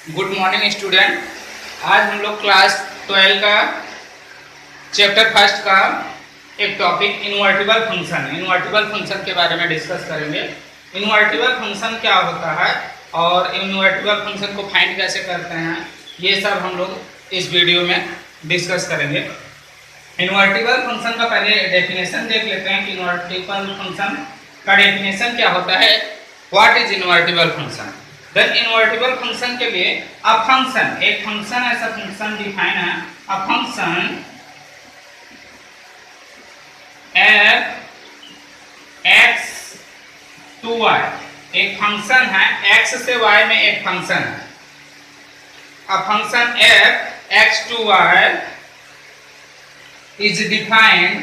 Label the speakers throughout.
Speaker 1: Good morning student. आज हम लोग क्लास 12 का चैप्टर फर्स्ट का एक टॉपिक इन्वर्टिबल फंक्शन के बारे में डिस्कस करेंगे। इन्वर्टिबल फंक्शन क्या होता है और इन्वर्टिबल फंक्शन को फाइंड कैसे करते हैं, ये सब हम लोग इस वीडियो में डिस्कस करेंगे। इन्वर्टिबल फंक्शन का पहले डेफिनेशन देख लेते हैं कि इन्वर्टिबल फंक्शन का डेफिनेशन क्या होता है। What is invertible function? Then invertible function के लिए अ फंक्शन, एक फंक्शन ऐसा फंक्शन डिफाइन है, a function f x to y, एक फंक्शन है एक्स से वाई में एक फंक्शन है। A function f x to y is defined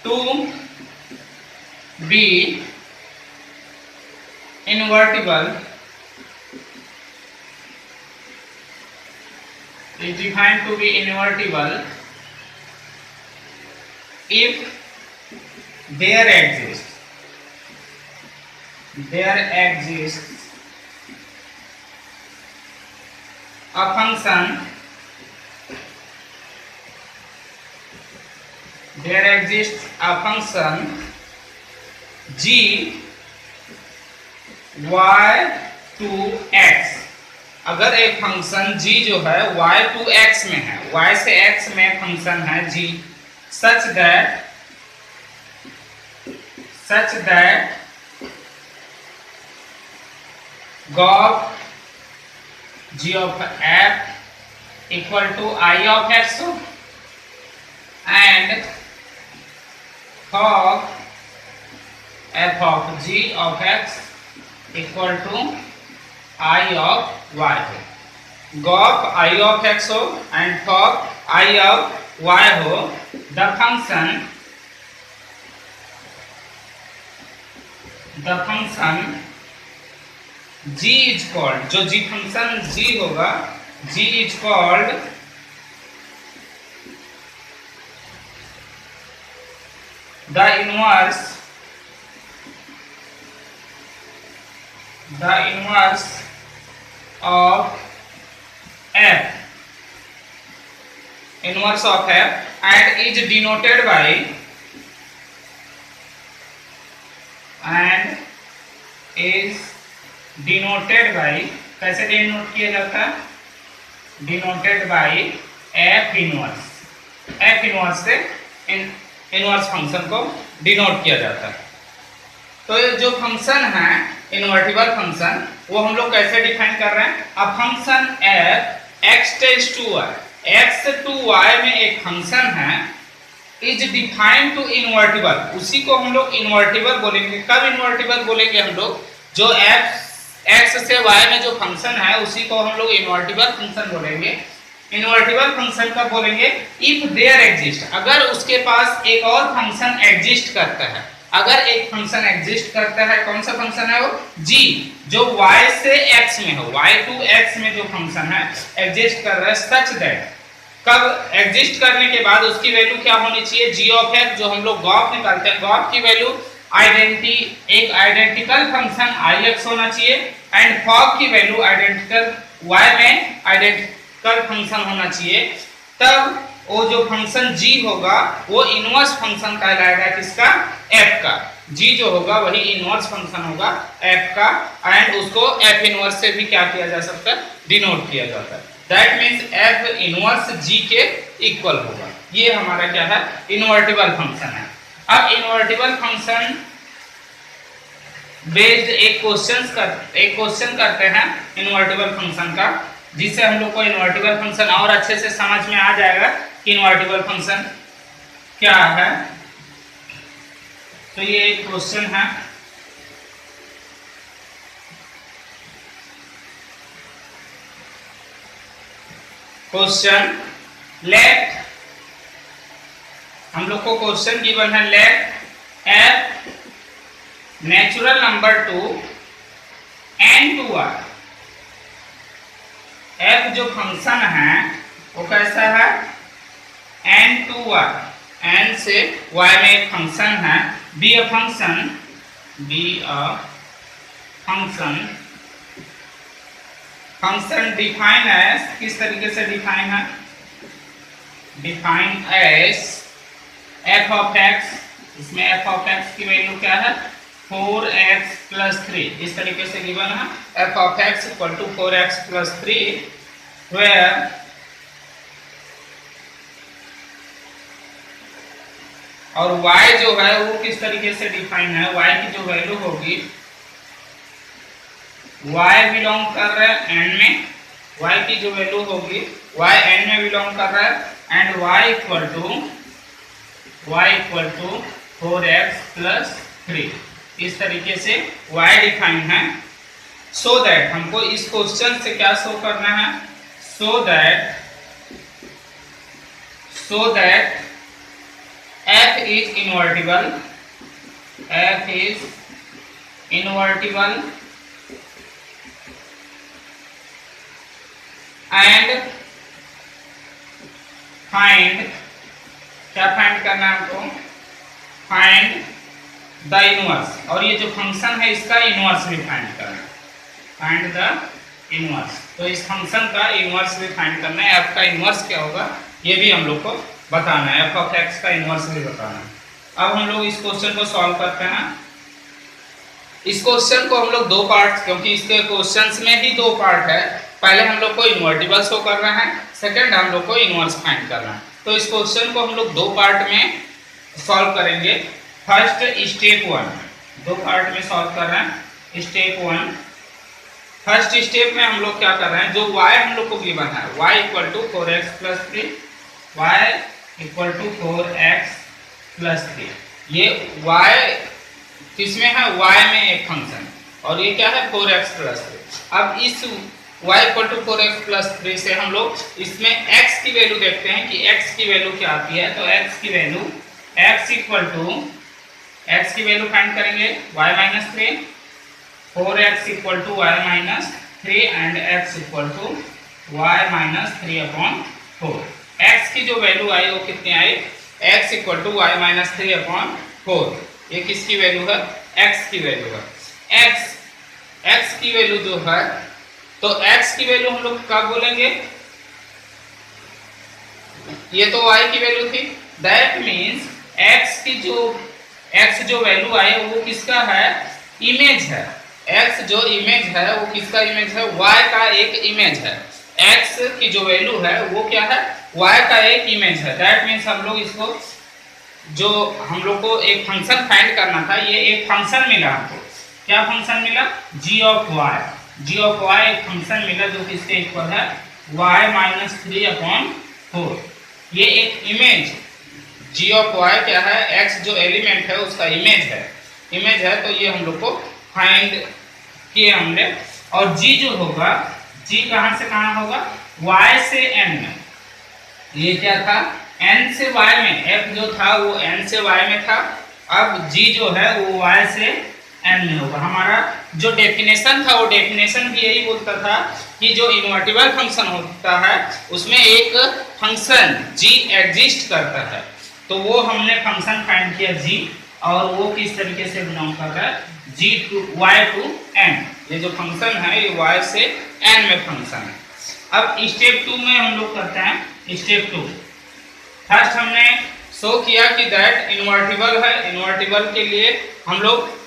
Speaker 1: to be invertible if there exists a function g y to x। अगर एक function g जो है y to x में है, y से x में फंक्शन है g, such that gov g of f equal to I of x and fog f of g of x equal to I of y हो। gov I of x हो and fog I of y हो। the function g is called, जो g function g होगा, g is called the inverse of f, and is denoted by कैसे denote किया जाता है? Denoted by f inverse से inverse function को denote किया जाता है। तो ये जो फंक्शन है इन्वर्टिबल फंक्शन, वो हम लोग कैसे डिफाइन कर रहे हैं? अब function f x tends to y, x to y में एक फंक्शन है, इज डिफाइंड टू इन्वर्टिबल, उसी को हम लोग इन्वर्टिबल बोलेंगे। कब इन्वर्टिबल बोलेंगे हम लोग? जो f x से y में जो फंक्शन है उसी को हम लोग इन्वर्टिबल फंक्शन बोलेंगे। इन्वर्टिबल फंक्शन कब बोलेंगे? इफ देयर एग्जिस्ट, अगर उसके पास एक और फंक्शन एग्जिस्ट करता है। अगर एक फंक्शन एग्जिस्ट करता है, कौन सा फंक्शन है वो? g, जो y से x में हो, y टू x में जो फंक्शन है एग्जिस्ट कर रहा है, सच दैट, कब एग्जिस्ट करने के बाद उसकी वैल्यू क्या होनी चाहिए? g ऑफ x, जो हम लोग गॉफ निकालते हैं, गॉफ की वैल्यू एक आइडेंटिकल फंक्शन ix होना चाहिए एंड फॉग की वैल्यू आइडेंटिकल y में आइडेंटिकल फंक्शन होना चाहिए। तब वो जो फंक्शन g होगा वो इनवर्स फंक्शन कहलाएगा, किसका? f का। g जो होगा वही इनवर्स फंक्शन होगा f का, एंड उसको f इनवर्स से भी क्या किया जा सकता है? डिनोट किया जाता है। That means f inverse g के इक्वल होगा। ये हमारा क्या है? इन्वर्टिबल फंक्शन है। अब इन्वर्टिबल फंक्शन बेस्ड एक क्वेश्चन करते हैं इन्वर्टिबल फंक्शन का, जिससे हम लोग को इन्वर्टिबल फंक्शन और अच्छे से समझ में आ जाएगा कि इन्वर्टिबल फंक्शन क्या है। तो ये एक क्वेश्चन है, क्वेश्चन लेट, हम लोग को क्वेश्चन गिवन है, let f natural number to n to y, f जो फंक्शन है वो कैसा है? n टू y, n से y में एक फंक्शन है, be a function be a function, function define as, किस तरीके से डिफाइन है, define as f of x, इसमें एफ ऑफ एक्स की वैल्यू क्या है 4x प्लस 3, इस तरीके से गिवन है F of x equal to 4x plus 3 where और y जो है वो किस तरीके से डिफाइन है, y की जो वैल्यू होगी, y बिलोंग कर रहा है n में, y की जो वैल्यू होगी y n में बिलोंग कर रहा है and y equal to 4x plus 3, इस तरीके से y डिफाइन है। सो दैट हमको इस क्वेश्चन से क्या शो करना है, so that f is invertible, f is invertible and find, क्या फाइंड करना है हमको, फाइंड द इनवर्स, और ये जो फंक्शन है इसका इनवर्स भी फाइंड करना है, फाइंड द इनवर्स, तो इस फंक्शन का इनवर्स भी फाइंड करना है, f का इनवर्स क्या होगा ये भी हम लोग को बताना है, एफ ऑफ एक्स का इनवर्स भी बताना है। अब हम लोग इस क्वेश्चन को सॉल्व करते हैं। इस क्वेश्चन को हम लोग दो पार्ट, क्योंकि इसके क्वेश्चंस में ही दो पार्ट है, पहले हम लोग को इन्वर्टिबल शो करना है, सेकंड हम लोग को इनवर्स फाइंड करना है। तो इस क्वेश्चन को हम लोग दो पार्ट में सॉल्व करेंगे। फर्स्ट स्टेप 1, दो पार्ट में सॉल्व कर रहे हैं। स्टेप 1, फर्स्ट स्टेप में हम लोग क्या कर रहे हैं, जो y हम लोग को गिवन है y equal to 4x plus 3, y equal to 4x plus 3, ये y किसमें है, y में एक फंक्शन, और ये क्या है 4x प्लस 3। अब इस y equal to 4x plus 3 से हम लोग इसमें x की वैल्यू देखते हैं कि x की वैल्यू क्या आती है। तो x की value, x equal to, x की वैल्यू फाइंड करेंगे y minus 3, 4x equal to y minus 3 and x equal to y minus 3 upon 4। x की जो वैल्यू आई वो कितनी आई, x equal to y minus 3 upon 4, ये किसकी वैल्यू है, x की वैल्यू है। x की वैल्यू जो है, तो x की वैल्यू हम लोग कब बोलेंगे, ये तो y की वैल्यू थी, दैट मीन्स x जो वैल्यू आई वो किसका है, इमेज है। x जो इमेज है वो किसका इमेज है, y का एक इमेज है। x की जो वैल्यू है वो क्या है, y का एक इमेज है। दैट मीन्स हम लोग इसको, जो हम लोग को एक फंक्शन फाइंड करना था, ये एक फंक्शन मिला हमको, क्या फंक्शन मिला, g ऑफ y एक फंक्शन मिला जो किसके इक्वल है y माइनस 3 अपॉन 4। ये एक इमेज g ऑफ y क्या है, x जो एलिमेंट है उसका इमेज है, तो ये हम लोग को फाइंड किए हमने। और g जो होगा, g कहां से कहां होगा, y से n में, ये क्या था n से y में, f जो था वो n से y में था, अब g जो है वो y से n में होगा। हमारा जो डेफिनेशन था वो डेफिनेशन भी यही बोलता था कि जो इन्वर्टिबल फंक्शन होता है उसमें एक फंक्शन g एग्जिस्ट करता है, तो वो हमने फंक्शन फाइंड किया g, और वो किस तरीके से बिलोंग करता है, g to y to n, ये जो फंक्शन है ये y से n में फंक्शन है। अब स्टेप 2 में हम लोग करते हैं। स्टेप 2, फर्स्ट हमने शो किया कि दैट इन्वर्टिबल है, इन्वर्टिबल के लिए हम लोग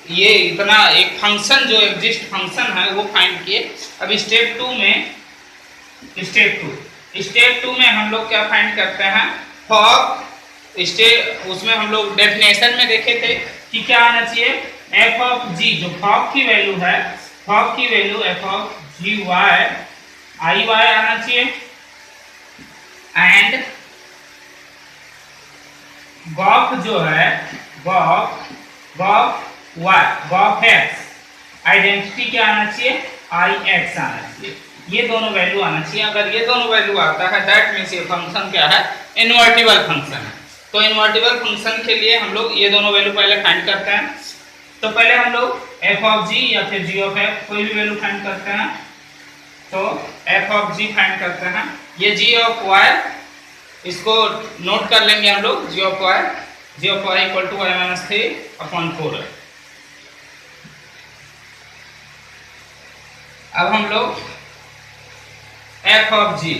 Speaker 1: ये इतना एक फंक्शन जो एग्जिस्ट फंक्शन है वो फाइंड किए। अब स्टेप 2 में हम लोग क्या फाइंड करते हैं, फॉक स्टेप, उसमें हम लोग डेफिनेशन में देखे थे कि क्या आना चाहिए, एफ ऑफ जी, जो फॉक की वैल्यू है, फॉक की value f of ji y I y आना चाहिए, एंड गॉफ जो है, गॉफ एक्स आइडेंटिटी क्या आना चाहिए, आई एक्स आना चाहिए, ये दोनों वैल्यू आना चाहिए। अगर ये दोनों वैल्यू आता है दैट मीन्स ये फंक्शन क्या है, इन्वर्टिबल फंक्शन है। तो इन्वर्टिबल फंक्शन के लिए हम लोग ये दोनों वैल्यू पहले फाइंड करते हैं। तो पहले हम लोग एफ ऑफ जी या फिर जी ऑफ एफ कोई भी वैल्यू फाइंड करते हैं। तो एफ ऑफ जी फाइंड करते हैं, ये जी ऑफ वाई, इसको नोट कर लेंगे हम लोग, G of Y equal to Y minus 3 upon 4 है। अब हम लोग F of ji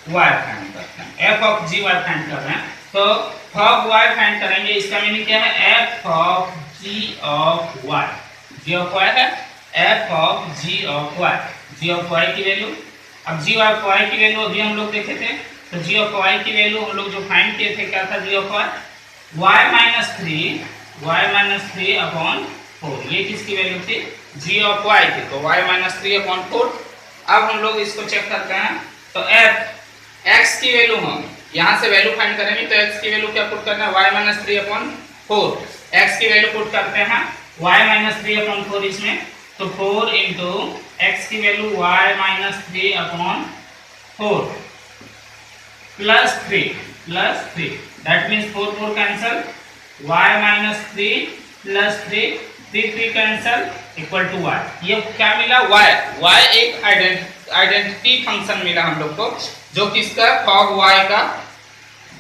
Speaker 1: Y find करते हैं। F of ji Y find कर रहे हैं, तो ऑफ वाई फाइंड करेंगे। इसका मीनिंग क्या है? F of G of Y. G of Y है F of G of Y. G of Y की वैल्यू, अब जी ऑफ वाई की वैल्यू अभी हम लोग देखे थे, तो जी ऑफ वाई की वैल्यू हम लोग जो फाइंड किए थे क्या था? G of Y Y minus three upon 4। ये किसकी वैल्यू थी? जी ऑफ वाई की, तो वाई माइनस 3 अपॉन 4। अब हम लोग इसको चेक करते हैं, तो एफ एक्स की वैल्यू हम यहाँ से वैल्यू फाइंड करेंगे, तो एक्स की वैल्यू क्या पुट करना है? Y minus 3 upon 4। एक्स की वैल्यू पुट करते हैं वाई माइनस 3 अपॉन 4 इसमें, तो 4 इंटू एक्स की value y minus 3 upon 4 plus 3 that means 4 cancel, y minus 3 plus 3 cancel equal to y. ये क्या मिला? वाई एक आइडेंटिटी फंक्शन मिला हम लोग को, जो किसका? फॉग वाई का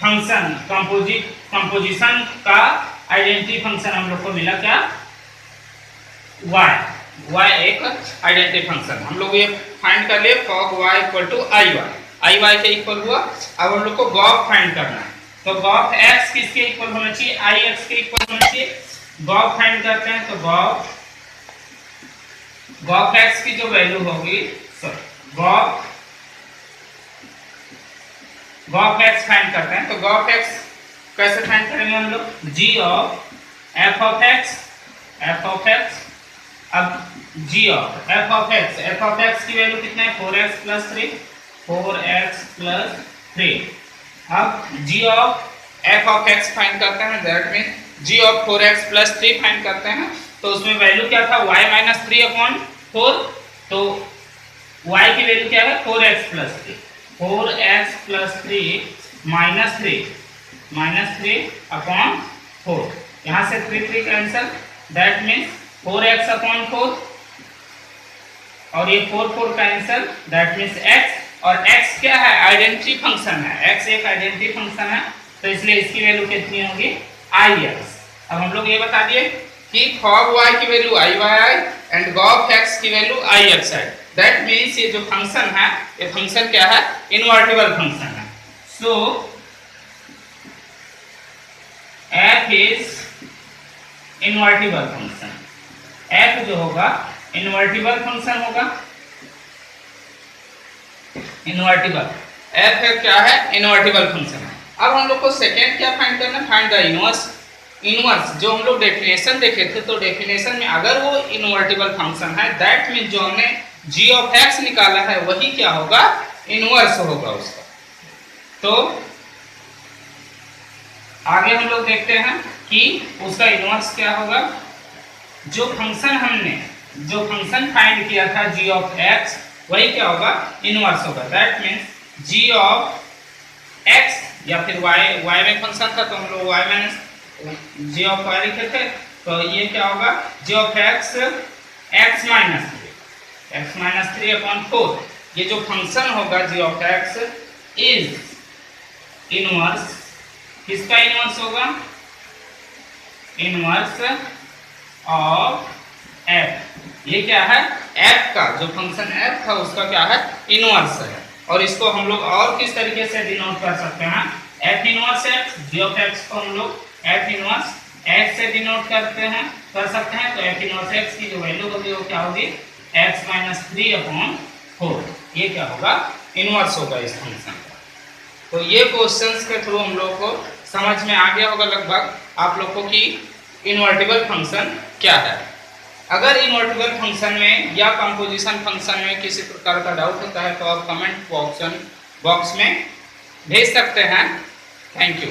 Speaker 1: फंक्शन, कंपोजिशन का आइडेंटिटी फंक्शन हम लोग को मिला। क्या? वाई एक आइडेंटिटी फंक्शन हम लोग ये फाइंड कर लिए। Fog y equal to I y के इक्वल हुआ। अब हम लोग को गॉफ फाइंड करना है, तो गॉफ एक्स किसके इक्वल होना चाहिए? आई एक्स के इक्वल होना चाहिए। गॉफ फाइंड करते हैं, तो गॉफ एक्स की जो वैल्यू होगी, गॉफ एक्स फाइंड करते हैं, तो गॉफ एक्स कैसे फाइंड करेंगे हम लोग? G of F of X. अब G of F of x की वैल्यू कितना है? 4x plus 3। अब G of F of X find करते हैं, that mean G of 4x plus 3 find करते हैं, तो उसमें वैल्यू क्या था? y minus 3 upon 4। तो y की वैल्यू क्या है? 4x plus 3 minus 3 upon 4। यहाँ से 3 cancel, that means 4x upon 4, और ये 4 कैंसल, दैट मीन्स x। और x क्या है? आइडेंटिटी फंक्शन है, x एक आइडेंटिटी फंक्शन है, तो इसलिए इसकी वैल्यू कितनी होगी? ix। अब हम लोग ये बता दिए कि फॉग y की वैल्यू आई एंड गॉफ x की वैल्यू ix है। दैट मीन्स ये जो फंक्शन है, ये फंक्शन क्या है? इनवर्टिबल फंक्शन है। सो f is invertible function. f जो होगा इनवर्टिबल फंक्शन होगा। इनवर्टिबल f है क्या है? इनवर्टिबल फंक्शन है। अब हम लोग को सेकेंड क्या फाइंड करना है? Find the inverse. जो हम लोग डेफिनेशन देखे थे, तो डेफिनेशन में अगर वो इनवर्टिबल फंक्शन है, दैट मीन जो हमने g ऑफ x निकाला है वही क्या होगा? इनवर्स होगा उसका। तो आगे हम लोग देखते हैं कि उसका इनवर्स क्या होगा। जो फंक्शन फाइंड किया था g ऑफ x, वही क्या होगा? इनवर्स होगा। That means g of x, या फिर y में फंक्शन था तो हम लोग y minus g of y लिखे थे, तो ये क्या होगा? G of x minus 3 upon 4। ये जो फंक्शन होगा g of x is inverse. किसका इनवर्स होगा? Inverse of f। ये क्या है? f का जो फंक्शन f था उसका क्या है? इनवर्स है। और इसको हम लोग और किस तरीके से डिनोट कर सकते हैं? f inverse x, g of x को हम लोग f इनवर्स x से डिनोट कर सकते हैं। तो f इनवर्स x की जो वैल्यू होगी वो क्या होगी? x minus 3 upon 4। ये क्या होगा? इनवर्स होगा इस फंक्शन का। तो ये क्वेश्चंस के थ्रू हम लोग को समझ में आ गया होगा लगभग आप लोग को कि इनवर्टिबल फंक्शन क्या है। अगर इनवर्टिबल फंक्शन में या कंपोजिशन फंक्शन में किसी प्रकार का डाउट होता है तो आप कमेंट बॉक्स में भेज सकते हैं। Thank you.